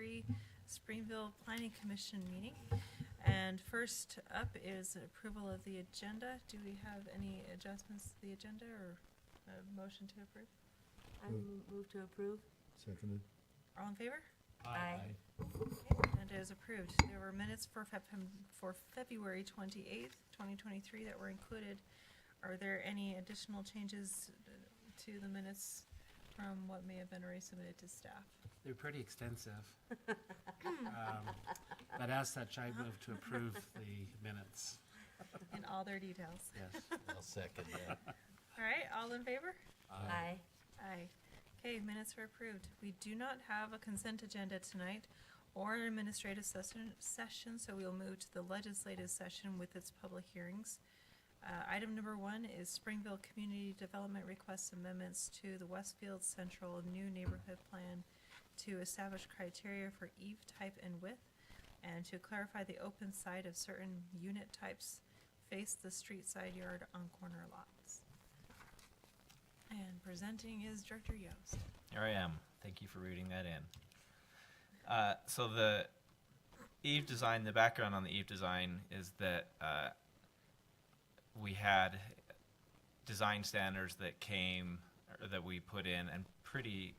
2023 Springville Planning Commission meeting. And first up is approval of the agenda. Do we have any adjustments to the agenda or a motion to approve? I move to approve. Seconded. All in favor? Aye. And it is approved. There were minutes for February 28th, 2023 that were included. Are there any additional changes to the minutes from what may have been already submitted to staff? They're pretty extensive. But as such, I move to approve the minutes. In all their details. Yes. I'll second that. All right, all in favor? Aye. Aye. Okay, minutes are approved. We do not have a consent agenda tonight or an administrative session, so we'll move to the legislative session with its public hearings. Item number 1 is Springville Community Development requests amendments to the Westfield Central New Neighborhood Plan to establish criteria for eave type and width, and to clarify the open side of certain unit types face the street side yard on corner lots. And presenting is Director Yost. Here I am. Thank you for reading that in. So the eave design, the background on the eave design is that we had design standards that came, or that we put in, and pretty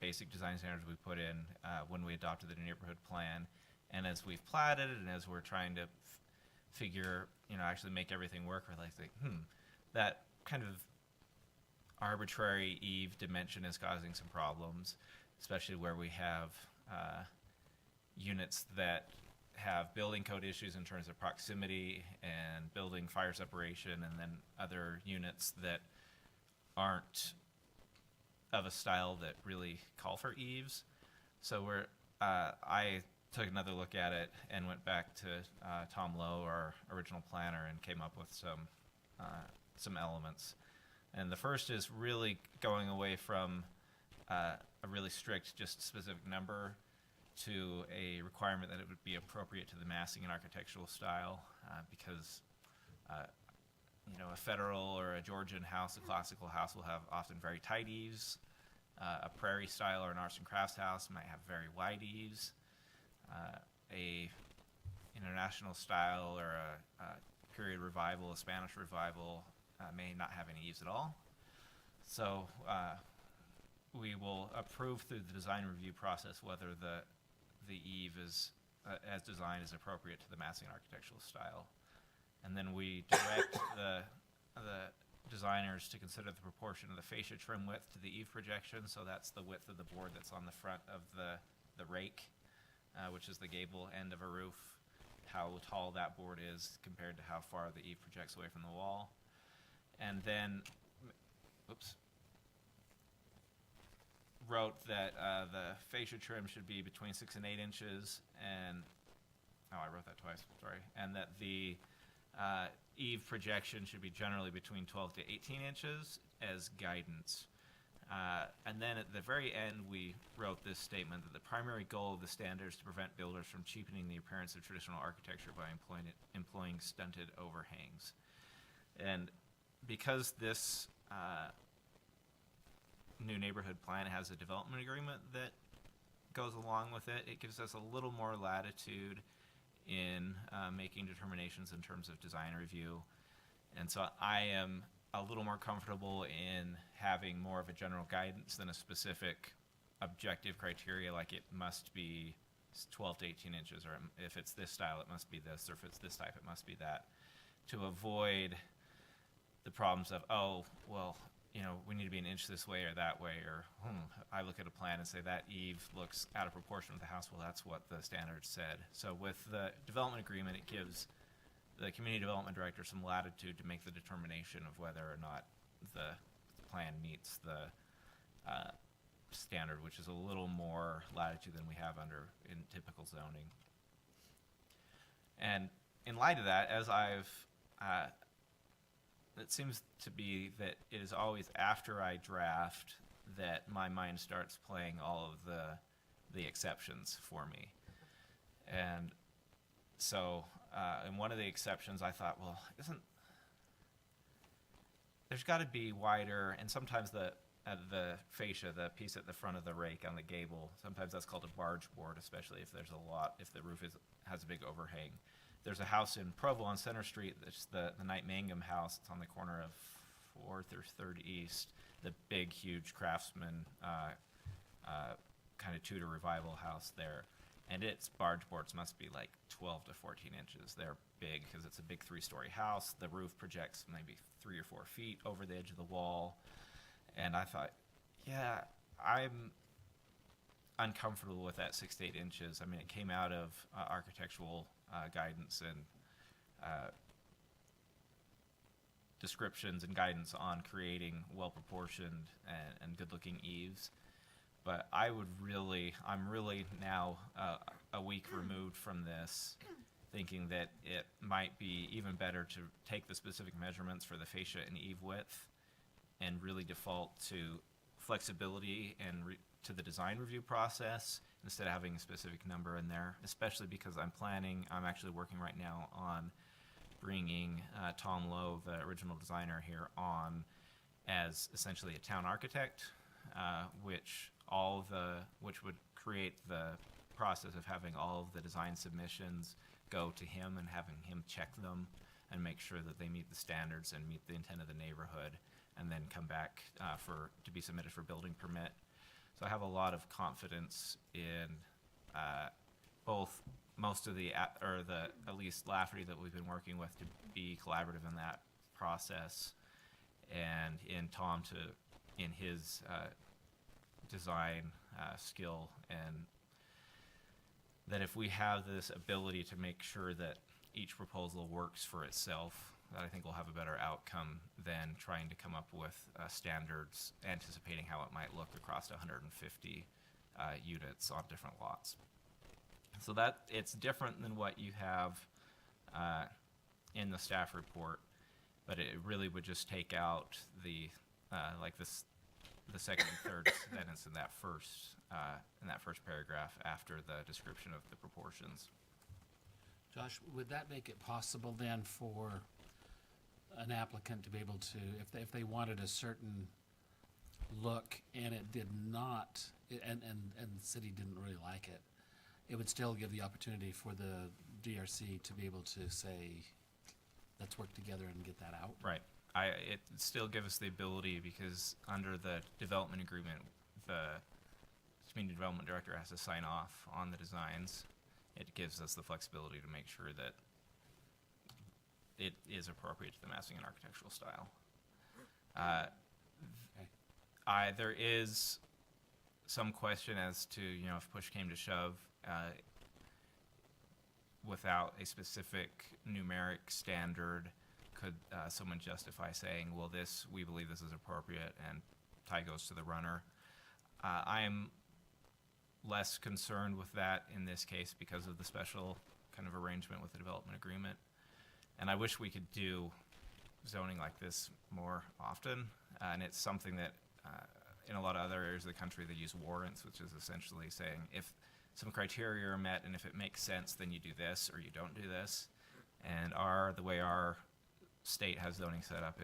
basic design standards we put in when we adopted the neighborhood plan. And as we've platted and as we're trying to figure, actually make everything work, we're like, that kind of arbitrary eave dimension is causing some problems, especially where we have units that have building code issues in terms of proximity and building fire separation, and then other units that aren't of a style that really call for eaves. So I took another look at it and went back to Tom Lowe, our original planner, and came up with some elements. And the first is really going away from a really strict, just specific number, to a requirement that it would be appropriate to the massing and architectural style, because a federal or a Georgian house, a classical house, will have often very tight eaves. A prairie style or an arts and crafts house might have very wide eaves. A international style or a period revival, a Spanish revival, may not have any eaves at all. So we will approve through the design review process whether the eave is, as designed, is appropriate to the massing architectural style. And then we direct the designers to consider the proportion of the fascia trim width to the eave projection. So that's the width of the board that's on the front of the rake, which is the gable end of a roof, how tall that board is compared to how far the eave projects away from the wall. And then, wrote that the fascia trim should be between 6 and 8 inches, and I wrote that twice, sorry, and that the eave projection should be generally between 12 to 18 inches as guidance. And then at the very end, we wrote this statement that the primary goal of the standard is to prevent builders from cheapening the appearance of traditional architecture by employing stunted overhangs. And because this new neighborhood plan has a development agreement that goes along with it, it gives us a little more latitude in making determinations in terms of design review. And so I am a little more comfortable in having more of a general guidance than a specific objective criteria, like it must be 12 to 18 inches, or if it's this style, it must be this, or if it's this type, it must be that, to avoid the problems of, we need to be an inch this way or that way, or I look at a plan and say that eave looks out of proportion with the house. Well, that's what the standard said. So with the development agreement, it gives the community development director some latitude to make the determination of whether or not the plan meets the standard, which is a little more latitude than we have in typical zoning. And in light of that, as it seems to be that it is always after I draft that my mind starts playing all of the exceptions for me. And so in one of the exceptions, I thought, there's got to be wider, and sometimes the fascia, the piece at the front of the rake on the gable. Sometimes that's called a barge board, especially if there's if the roof has a big overhang. There's a house in Provo on Center Street. That's the Knight Mangum house. It's on the corner of 4th or 3rd East. The big, huge craftsman kind of Tudor revival house there. And its barge boards must be like 12 to 14 inches. They're big because it's a big 3-story house. The roof projects maybe 3 or 4 feet over the edge of the wall. And I thought, yeah, I'm uncomfortable with that 6 to 8 inches. I mean, it came out of architectural guidance and descriptions and guidance on creating well-proportioned and good-looking eaves. But I'm really now a week removed from this, thinking that it might be even better to take the specific measurements for the fascia and eave width and really default to flexibility and to the design review process instead of having a specific number in there, especially because I'm actually working right now on bringing Tom Lowe, the original designer here, on as essentially a town architect, which would create the process of having all of the design submissions go to him and having him check them and make sure that they meet the standards and meet the intent of the neighborhood, and then come back to be submitted for building permit. So I have a lot of confidence in both most of at least Lafferty that we've been working with to be collaborative in that process, and in Tom in his design skill, and that if we have this ability to make sure that each proposal works for itself, that I think we'll have a better outcome than trying to come up with standards anticipating how it might look across 150 units on different lots. So that it's different than what you have in the staff report, but it really would just take out the second and third sentence in that first paragraph after the description of the proportions. Josh, would that make it possible then for an applicant to be able to, if they wanted a certain look and it did not, and the city didn't really like it, it would still give the opportunity for the DRC to be able to say, let's work together and get that out? Right. It still gives us the ability, because under the development agreement, the community development director has to sign off on the designs. It gives us the flexibility to make sure that it is appropriate to the massing and architectural style. There is some question as to, if push came to shove, without a specific numeric standard, could someone justify saying, well, we believe this is appropriate, and tie goes to the runner? I am less concerned with that in this case because of the special kind of arrangement with the development agreement. And I wish we could do zoning like this more often. And it's something that in a lot of other areas of the country they use warrants, which is essentially saying if some criteria are met and if it makes sense, then you do this or you don't do this. And the way our state has zoning set up,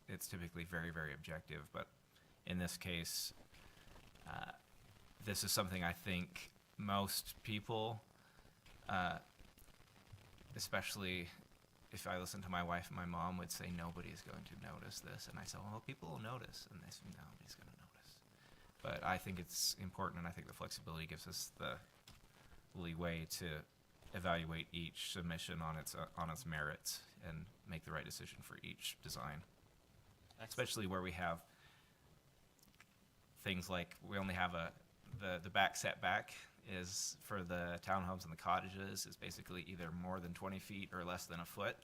it's typically very, very objective. But in this case, this is something I think most people, especially if I listen to my wife and my mom, would say nobody's going to notice this. And I say, well, people will notice. And they say, nobody's going to notice. But I think it's important, and I think the flexibility gives us the leeway to evaluate each submission on its merits and make the right decision for each design. Especially where we have things like we only have the back setback is for the townhomes and the cottages is basically either more than 20 feet or less than a foot.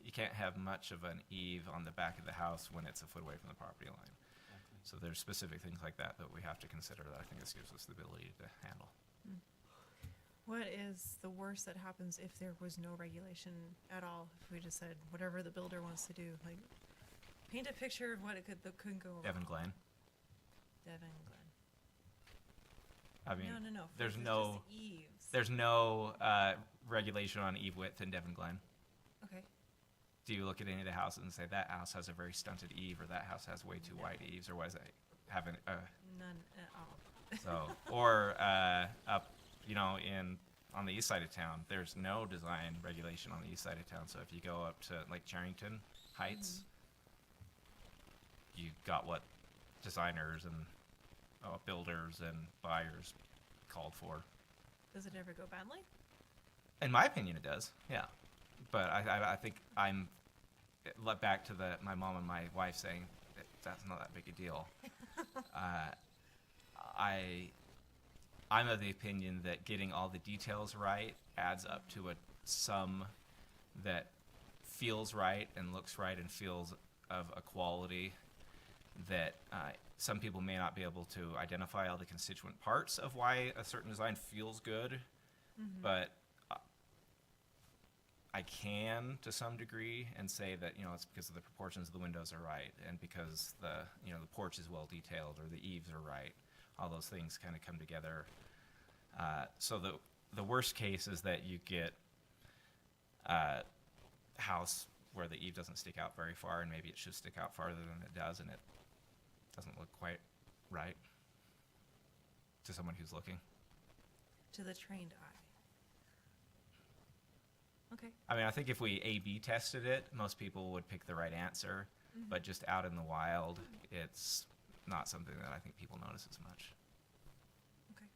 You can't have much of an eave on the back of the house when it's a foot away from the property line. Exactly. So there's specific things like that we have to consider that I think this gives us the ability to handle. What is the worst that happens if there was no regulation at all? If we just said whatever the builder wants to do, like paint a picture of what it could go wrong. Devon Glen. Devon Glen. I mean, No. there's It's no just eaves. there's no regulation on eave width in Devon Glen. Okay. Do you look at any of the houses and say that house has a very stunted eave, or that house has way too wide eaves, or having None at all. so, or up, on the east side of town, there's no design regulation on the east side of town. So if you go up to like Charrington Heights, you got what designers and builders and buyers called for. Does it ever go badly? In my opinion, it does. Yeah, but I think I'm let back to my mom and my wife saying that's not that big a deal. I'm of the opinion that getting all the details right adds up to a sum that feels right and looks right and feels of a quality that some people may not be able to identify all the constituent parts of why a certain design feels good, but I can to some degree and say that it's because of the proportions of the windows are right and because the porch is well detailed or the eaves are right. All those things kind of come together. So the worst case is that you get a house where the eave doesn't stick out very far and maybe it should stick out farther than it does and it doesn't look quite right to someone who's looking. To the trained eye. Okay. I mean, I think if we A/B tested it, most people would pick the right answer, but just out in the wild, it's not something that I think people notice as much. Okay.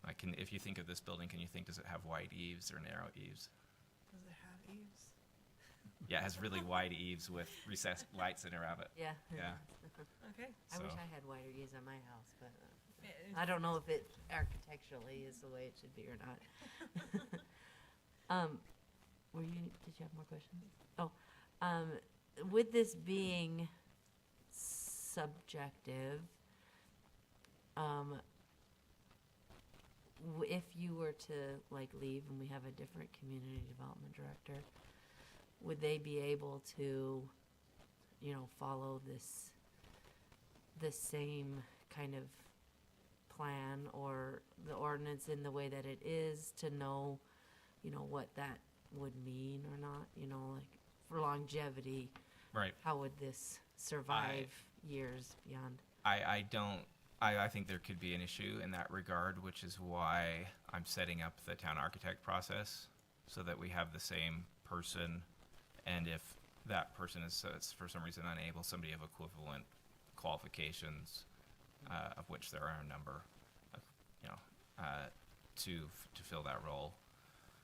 Like, if you think of this building, can you think, does it have wide eaves or narrow eaves? Does it have eaves? Yeah, it has really wide eaves with recessed lights in around it. Yeah. Yeah. Okay. I wish So- I had wider eaves on my house, but It- I don't know if it architecturally is the way it should be or not. Did you have more questions? Oh, with this being subjective, if you were to leave and we have a different community development director, would they be able to, follow this same kind of plan or the ordinance in the way that it is to know, what that would mean or not, for longevity, Right. how would this survive years beyond? I think there could be an issue in that regard, which is why I'm setting up the town architect process so that we have the same person, and if that person is for some reason unable, somebody of equivalent qualifications, of which there are a number, to fill that role,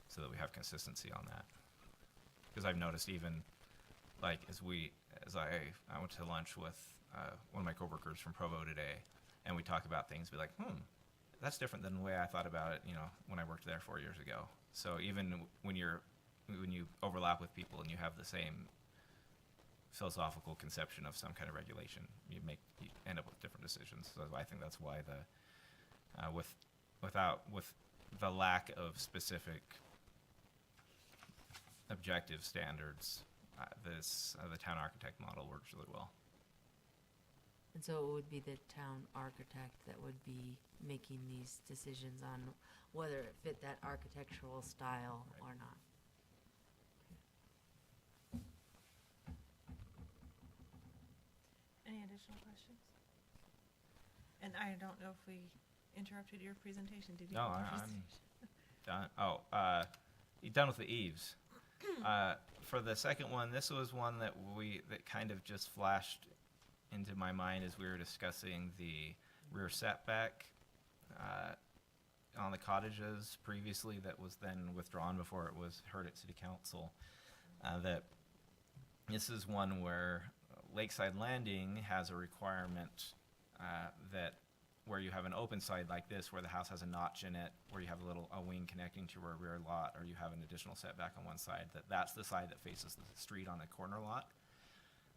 so that we have consistency on that. Because I've noticed even as I went to lunch with one of my coworkers from Provo today, and we talk about things, be like, that's different than the way I thought about it, when I worked there 4 years ago. So even when you overlap with people and you have the same philosophical conception of some kind of regulation, you end up with different decisions. So I think that's why with the lack of specific objective standards, the town architect model works really well. And so it would be the town architect that would be making these decisions on whether it fit that architectural style Right. or not. Any additional questions? And I don't know if we interrupted your presentation. Did you? No, give the I'm presentation? done. You're done with the eaves. For the second one, this was one that kind of just flashed into my mind as we were discussing the rear setback on the cottages previously, that was then withdrawn before it was heard at City Council. That this is one where Lakeside Landing has a requirement that where you have an open side like this, where the house has a notch in it, where you have a wing connecting to a rear lot, or you have an additional setback on one side, that's the side that faces the street on a corner lot,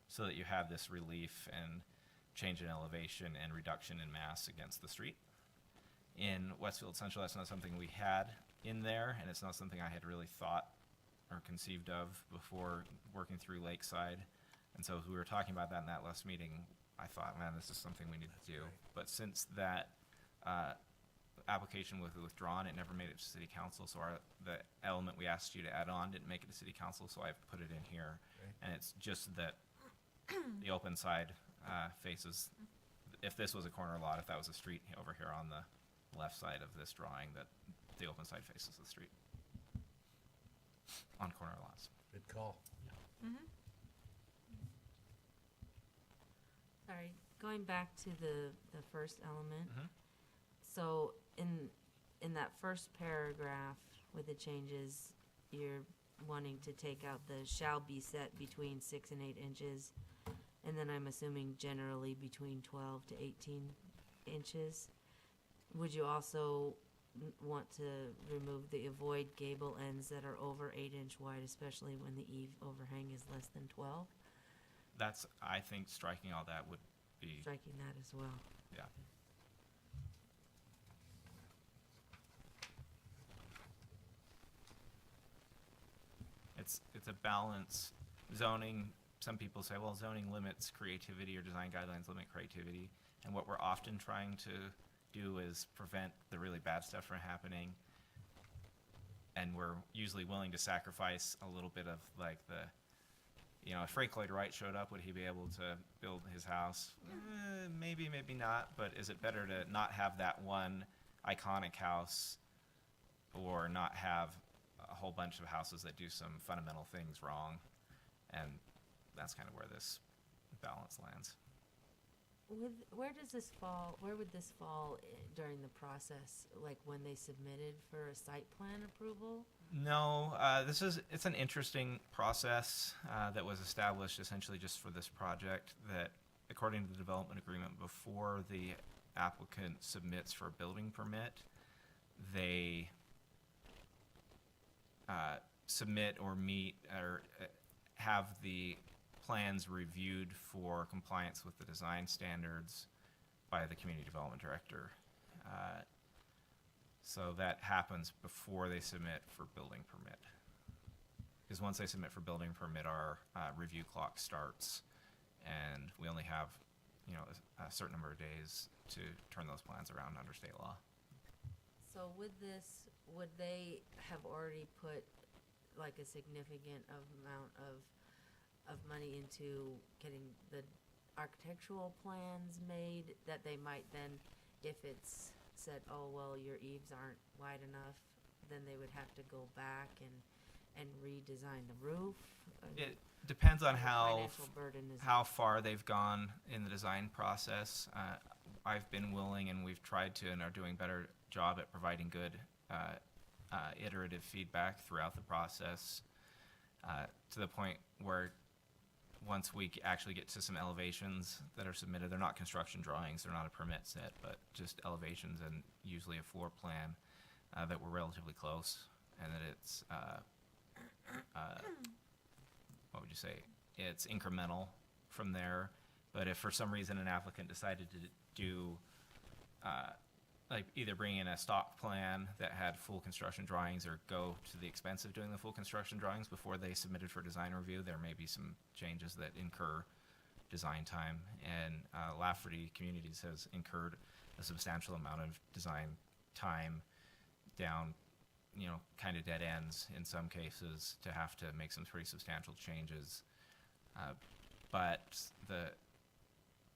so that you have this relief and change in elevation and reduction in mass against the street. In Westfield Central, that's not something we had in there, and it's not something I had really thought or conceived of before working through Lakeside. And so as we were talking about that in that last meeting, I thought, man, this is something we need to do. But since that application was withdrawn, it never made it to City Council. So the element we asked you to add on didn't make it to City Council, so I've put it in here. Okay. And it's just that the open side faces if this was a corner lot, if that was a street over here on the left side of this drawing, that the open side faces the street on corner lots. Good call. Mm-hmm. Sorry, going back to the first element. Mhm. So in that first paragraph with the changes, you're wanting to take out the shall be set between 6 and 8 inches. And then I'm assuming generally between 12 to 18 inches. Would you also want to remove the avoid gable ends that are over 8-inch wide, especially when the eave overhang is less than 12? That's, I think striking all that would be, Striking that as well. yeah. It's a balance. Zoning, some people say, well, zoning limits creativity or design guidelines limit creativity. And what we're often trying to do is prevent the really bad stuff from happening. And we're usually willing to sacrifice a little bit of like if Frank Lloyd Wright showed up, would he be able to build his house? Maybe, maybe not. But is it better to not have that one iconic house or not have a whole bunch of houses that do some fundamental things wrong? And that's kind of where this balance lands. Where does this fall? Where would this fall during the process? Like when they submitted for a site plan approval? No, it's an interesting process that was established essentially just for this project, that according to the development agreement, before the applicant submits for a building permit, they submit or meet or have the plans reviewed for compliance with the design standards by the community development director. So that happens before they submit for building permit. Because once they submit for building permit, our review clock starts, and we only have, a certain number of days to turn those plans around under state law. So with this, would they have already put like a significant amount of money into getting the architectural plans made that they might then, if it's said, oh, well, your eaves aren't wide enough, then they would have to go back and redesign the roof? It depends on The how financial burden is. how far they've gone in the design process. I've been willing, and we've tried to, and are doing a better job at providing good iterative feedback throughout the process, to the point where once we actually get to some elevations that are submitted, they're not construction drawings, they're not a permit set, but just elevations and usually a floor plan, that we're relatively close, and that it's, what would you say, it's incremental from there. But if for some reason an applicant decided to do, like either bring in a stock plan that had full construction drawings or go to the expense of doing the full construction drawings before they submitted for design review, there may be some changes that incur design time. And Lafferty Communities has incurred a substantial amount of design time down, kind of dead ends in some cases, to have to make some pretty substantial changes. But the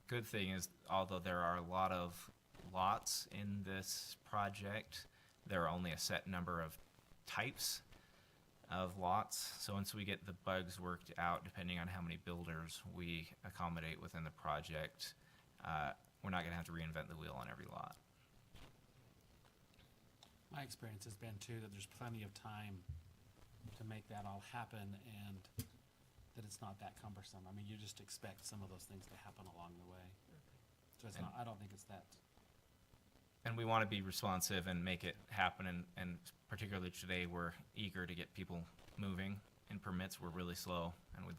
good thing is, although there are a lot of lots in this project, there are only a set number of types of lots. So once we get the bugs worked out, depending on how many builders we accommodate within the project, we're not going to have to reinvent the wheel on every lot. My experience has been too that there's plenty of time to make that all happen, and that it's not that cumbersome. I mean, you just expect some of those things to happen along the way. So it's not, I don't think it's that. And we want to be responsive and make it happen, and particularly today, we're eager to get people moving. In permits, we're really slow, and we've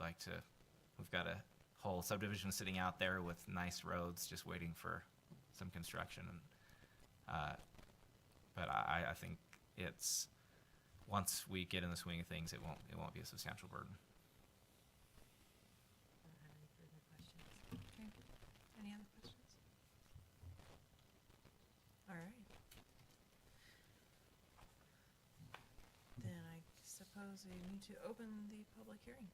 got a whole subdivision sitting out there with nice roads just waiting for some construction. But I think it's, once we get in the swing of things, it won't be a substantial burden. I don't have any further questions. Okay. Any other questions? All right. Then I suppose we need to open the public hearing.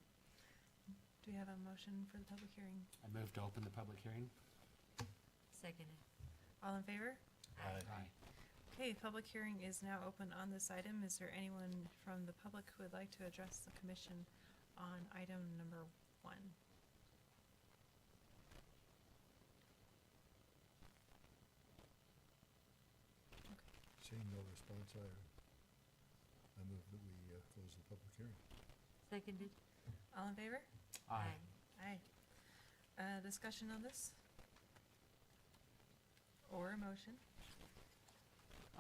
Do we have a motion for the public hearing? I move to open the public hearing. Seconded. All in favor? Aye. Okay, public hearing is now open on this item. Is there anyone from the public who would like to address the commission on item number 1? Seeing no response, I move that we close the public hearing. Seconded. All in favor? Aye. Aye. Discussion on this? Or a motion?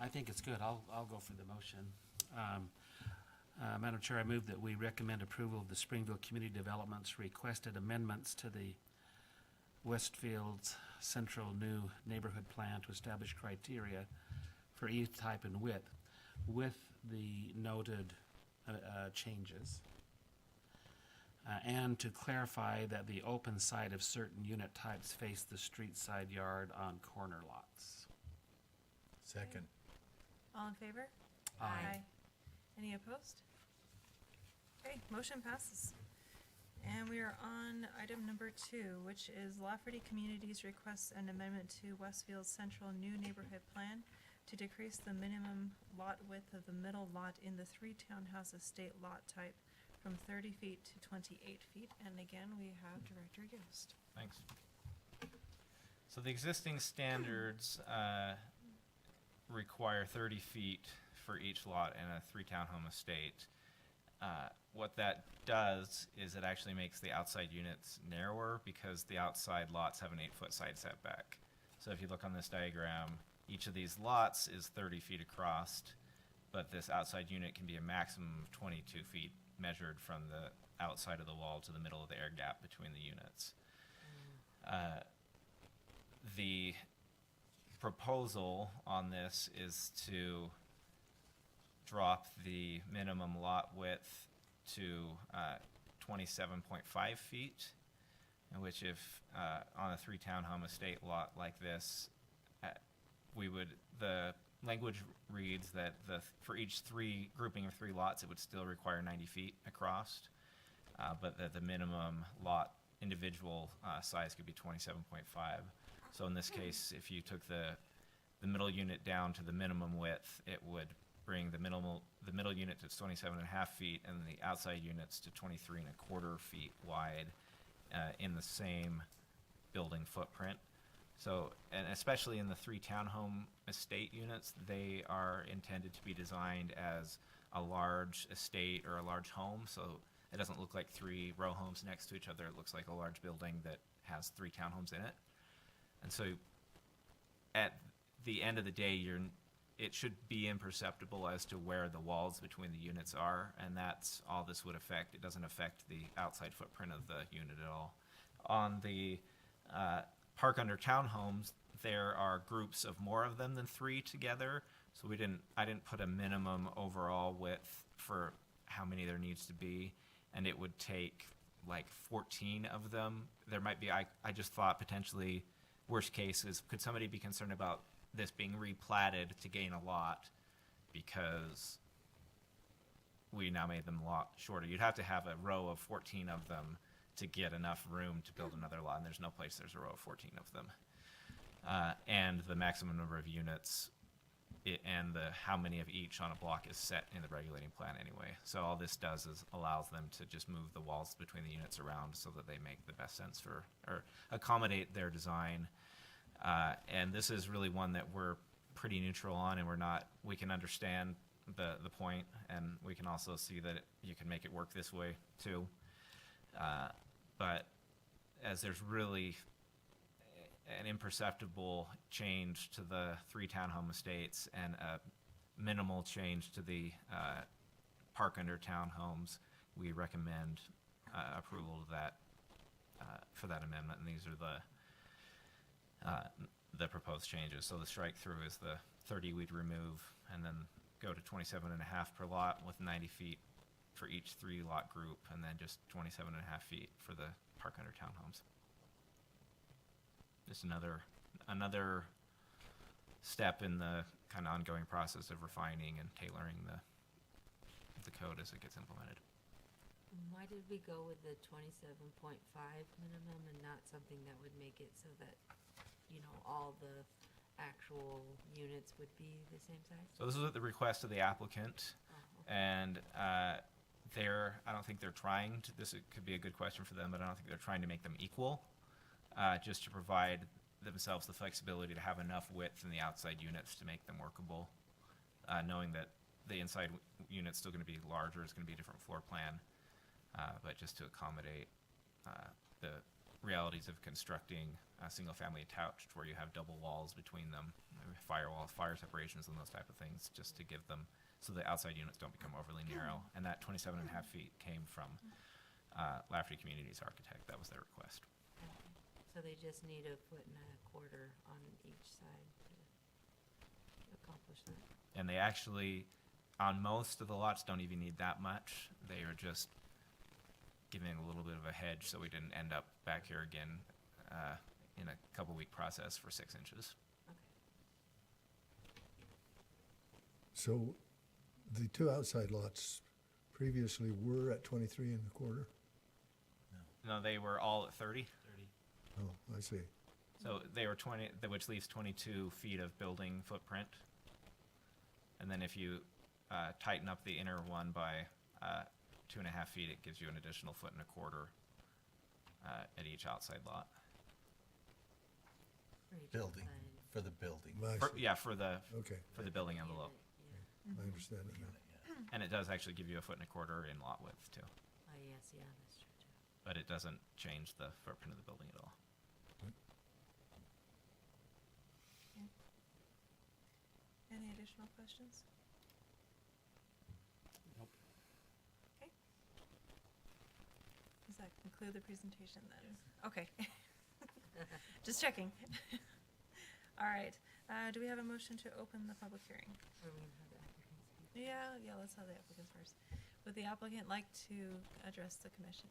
I think it's good. I'll go for the motion. Madam Chair, I move that we recommend approval of the Springville Community Development's requested amendments to the Westfield Central New Neighborhood Plan to establish criteria for each type and width with the noted changes. And to clarify that the open side of certain unit types face the street side yard on corner lots. Second. All in favor? Aye. Any opposed? Okay, motion passes. And we are on item number 2, which is Lafferty Communities requests an amendment to Westfield's Central New Neighborhood Plan to decrease the minimum lot width of the middle lot in the 3 townhouse estate lot type from 30 feet to 28 feet. And again, we have Director Yost. Thanks. So the existing standards require 30 feet for each lot in a 3-townhome estate. What that does is it actually makes the outside units narrower because the outside lots have an 8-foot side setback. So if you look on this diagram, each of these lots is 30 feet across, but this outside unit can be a maximum of 22 feet measured from the outside of the wall to the middle of the air gap between the units. The proposal on this is to drop the minimum lot width to 27.5 feet, in which if on a 3-townhome estate lot like this, the language reads that for each grouping of 3 lots, it would still require 90 feet across, but that the minimum lot individual size could be 27.5. So in this case, if you took the middle unit down to the minimum width, it would bring the middle unit to 27.5 feet and the outside units to 23.25 feet wide in the same building footprint. So, and especially in the 3-townhome estate units, they are intended to be designed as a large estate or a large home. So it doesn't look like 3 row homes next to each other. It looks like a large building that has 3 townhomes in it. And so at the end of the day, it should be imperceptible as to where the walls between the units are, and that's all this would affect. It doesn't affect the outside footprint of the unit at all. On the park under townhomes, there are groups of more of them than 3 together, so I didn't put a minimum overall width for how many there needs to be, and it would take like 14 of them. There might be, I just thought potentially worst case is, could somebody be concerned about this being replatted to gain a lot because we now made them a lot shorter? You'd have to have a row of 14 of them to get enough room to build another lot, and there's no place there's a row of 14 of them. And the maximum number of units and how many of each on a block is set in the regulating plan anyway. So all this does is allows them to just move the walls between the units around so that they make the best sense or accommodate their design. And this is really one that we're pretty neutral on, and we can understand the point, and we can also see that you can make it work this way too. But as there's really an imperceptible change to the 3 townhome estates and a minimal change to the park under townhomes, we recommend approval of that for that amendment. And these are the proposed changes. So the strike through is the 30 we'd remove, and then go to 27.5 per lot with 90 feet for each 3 lot group, and then just 27.5 feet for the park under townhomes. Just another step in the kind of ongoing process of refining and tailoring the code as it gets implemented. Why did we go with the 27.5 minimum and not something that would make it so that you know, all the actual units would be the same size? So this was at the request of the applicant, Oh, okay. and I don't think they're trying to, this could be a good question for them, but I don't think they're trying to make them equal, just to provide themselves the flexibility to have enough width in the outside units to make them workable, knowing that the inside unit's still going to be larger, it's going to be a different floor plan, but just to accommodate the realities of constructing a single-family attached where you have double walls between them, firewalls, fire separations, and those type of things, just to give them, so the outside units don't become overly narrow. And that 27 and a half feet came from Lafferty Communities Architect. That was their request. Okay. So they just need 1.25 on each side to accomplish that? And they actually, on most of the lots, don't even need that much. They are just giving a little bit of a hedge so we didn't end up back here again in a couple-week process for 6 inches. Okay. So the two outside lots previously were at 23.25? No, they were all at 30. 30. Oh, I see. So they were 20, which leaves 22 feet of building footprint. And then if you tighten up the inner one by 2.5 feet, it gives you an additional 1.25 at each outside lot. For each Building, outside for the building. I For, see. yeah, for the Okay, building unit, envelope. yeah. I understand it now. And it does actually give you a 1.25 in lot width too. Oh, yes, yeah, that's true too. But it doesn't change the footprint of the building at all. Any additional questions? Nope. Okay. Does that conclude the presentation then? Okay. Just checking. All right. Do we have a motion to open the public hearing? Or we can have the applicants speak. Yeah, let's have the applicants first. Would the applicant like to address the commission?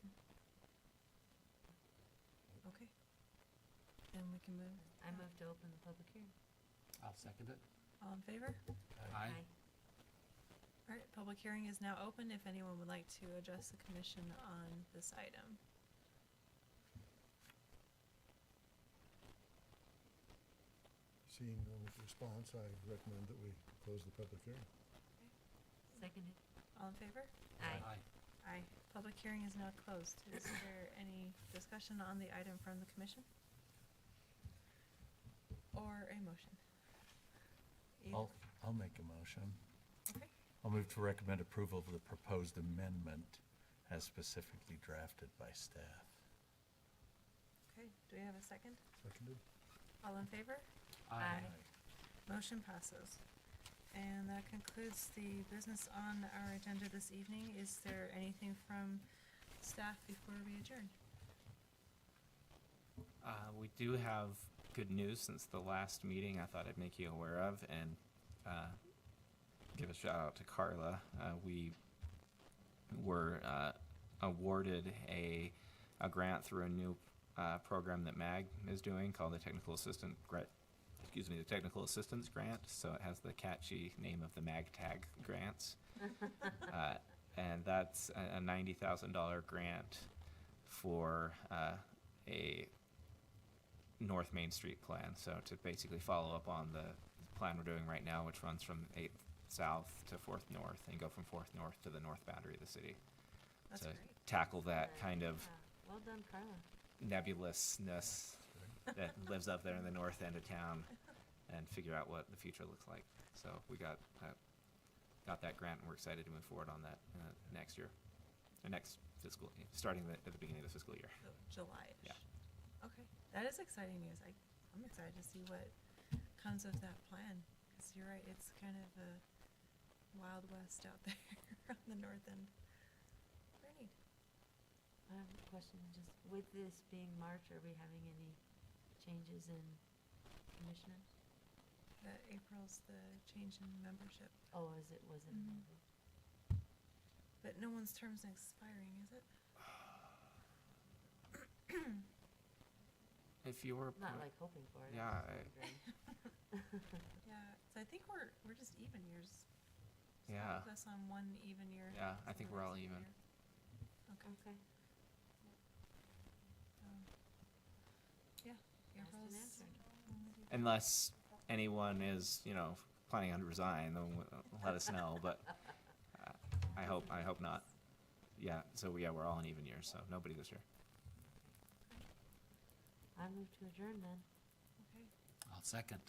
Okay. Then we can move. I move to open the public hearing. I'll second it. All in favor? Aye. All right, public hearing is now open if anyone would like to address the commission on this item. Seeing no response, I recommend that we close the public hearing. Seconded. All in favor? Aye. Aye. Public hearing is now closed. Is there any discussion on the item from the commission? Or a motion? Either. I'll make a motion. Okay. I'll move to recommend approval of the proposed amendment as specifically drafted by staff. Okay, do we have a second? Seconded? All in favor? Aye. Motion passes. And that concludes the business on our agenda this evening. Is there anything from staff before we adjourn? We do have good news since the last meeting I thought I'd make you aware of, and give a shout out to Carla. We were awarded a grant through a new program that MAG is doing called the Technical Assistance Grant. So it has the catchy name of the MAG Tag grants. And that's a $90,000 grant for a North Main Street plan. So to basically follow up on the plan we're doing right now, which runs from 8th South to 4th North and go from 4th North to the north boundary of the city. That's to great. tackle that kind of Yeah. Well done, Carla. nebulousness that lives up there in the north end of town and figure out what the future looks like. So we got that grant, and we're excited to move forward on that next year, or next fiscal, starting at the beginning of the fiscal year. So July-ish. Yeah. Okay, that is exciting news. I'm excited to see what comes of that plan. Because you're right, it's kind of a Wild West out there on the north end. Very neat. I have a question, just with this being March, are we having any changes in commissioners? April's the change in membership. Oh, was it? Mhm. But no one's term's expiring, is it? If you were Not like hoping for it. Yeah, Yeah, so I think we're just even years. So Yeah. put us on one even year. Yeah, I for think the we're all rest of the even. year. Okay. Okay. Yeah, Asked and April's answered. Unless anyone is, planning on to resign, then let us know, but I hope not. Yeah, so we're all in even years, so nobody this year. I move to adjourn then. Okay. I'll second.